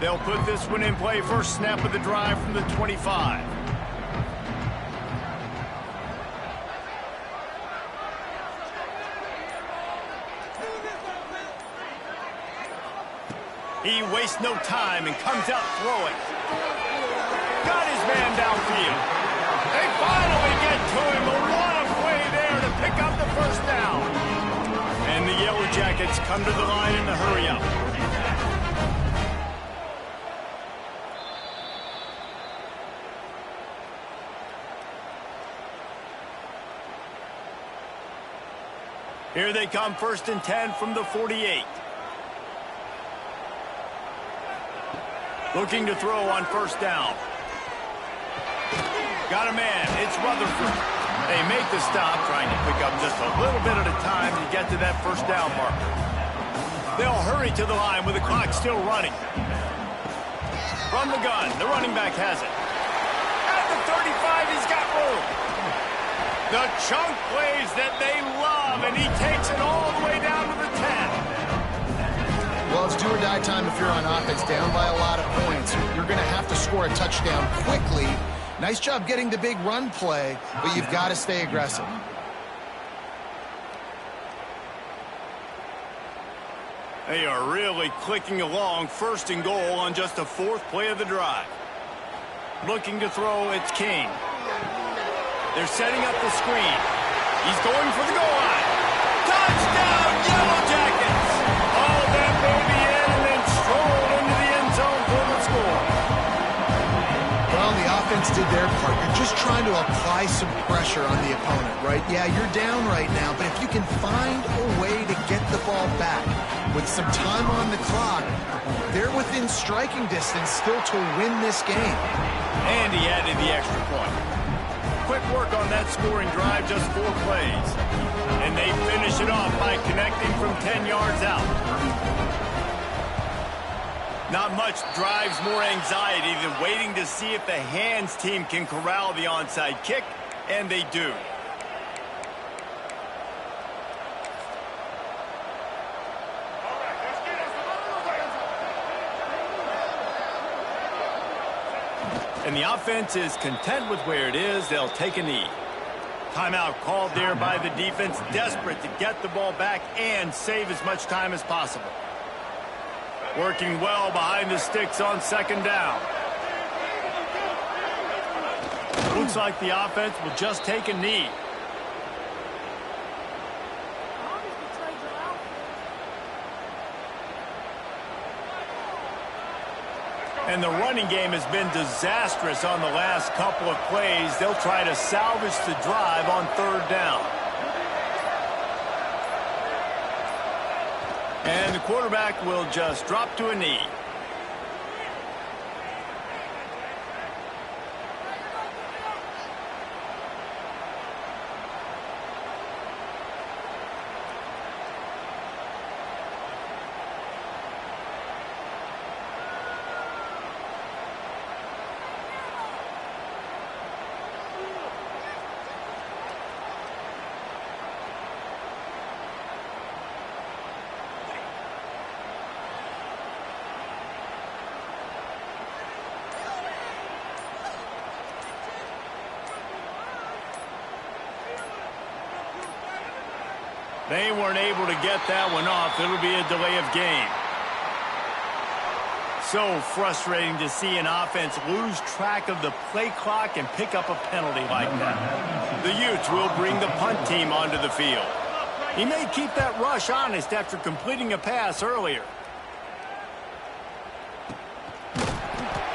They'll put this one in play. First snap of the drive from the 25. He wastes no time and comes out throwing. Got his man downfield. They finally get to him. What a play there to pick up the first down. And the Yellow Jackets come to the line in the hurry-up. Here they come, 1st and 10 from the 48. Looking to throw on 1st down. Got a man. It's Rutherford. They make the stop, trying to pick up just a little bit at a time to get to that 1st down marker. They'll hurry to the line with the clock still running. From the gun, the running back has it. At the 35, he's got room. The chunk plays that they love, and he takes it all the way down to the 10. Well, it's do or die time if you're on offense, down by a lot of points. You're going to have to score a touchdown quickly. Nice job getting the big run play, but you've got to stay aggressive. They are really clicking along. 1st and goal on just the 4th play of the drive. Looking to throw, it's King. They're setting up the screen. He's going for the goal line. Touchdown, Yellow Jackets! All that baby in and then strolled into the end zone for the score. Well, the offense did their part. You're just trying to apply some pressure on the opponent, right? Yeah, you're down right now, but if you can find a way to get the ball back, with some time on the clock, they're within striking distance still to win this game. And he added the extra point. Quick work on that scoring drive, just 4 plays. And they finish it off by connecting from 10 yards out. Not much drives more anxiety than waiting to see if the hands team can corral the onside kick, and they do. And the offense is content with where it is. They'll take a knee. Timeout called there by the defense, desperate to get the ball back and save as much time as possible. Working well behind the sticks on 2nd down. Looks like the offense will just take a knee. And the running game has been disastrous on the last couple of plays. They'll try to salvage the drive on 3rd down. And the quarterback will just drop to a knee. They weren't able to get that one off. It'll be a delay of game. So frustrating to see an offense lose track of the play clock and pick up a penalty like that. The Utes will bring the punt team onto the field. He may keep that rush honest after completing a pass earlier.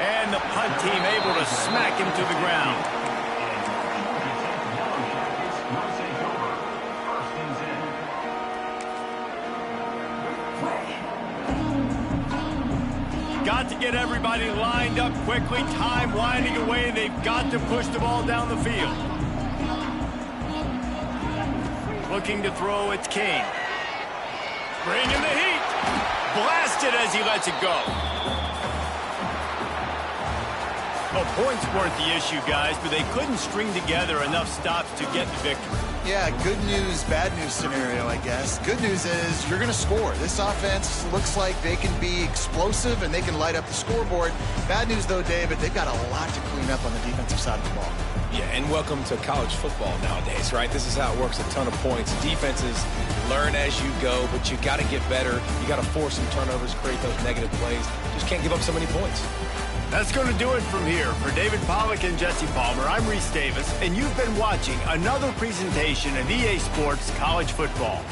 And the punt team able to smack him to the ground. Got to get everybody lined up quickly. Time winding away. They've got to push the ball down the field. Looking to throw, it's King. Bringing the heat. Blasted as he lets it go. Well, points weren't the issue, guys, but they couldn't string together enough stops to get the victory. Yeah, good news, bad news scenario, I guess. Good news is you're going to score. This offense looks like they can be explosive and they can light up the scoreboard. Bad news, though, David, they've got a lot to clean up on the defensive side of the ball. Yeah, and welcome to college football nowadays, right? This is how it works, a ton of points. Defenses learn as you go, but you got to get better. You got to force some turnovers, create those negative plays. Just can't give up so many points. That's going to do it from here. For David Pollack and Jesse Palmer, I'm Reese Davis, and you've been watching another presentation of EA Sports College Football.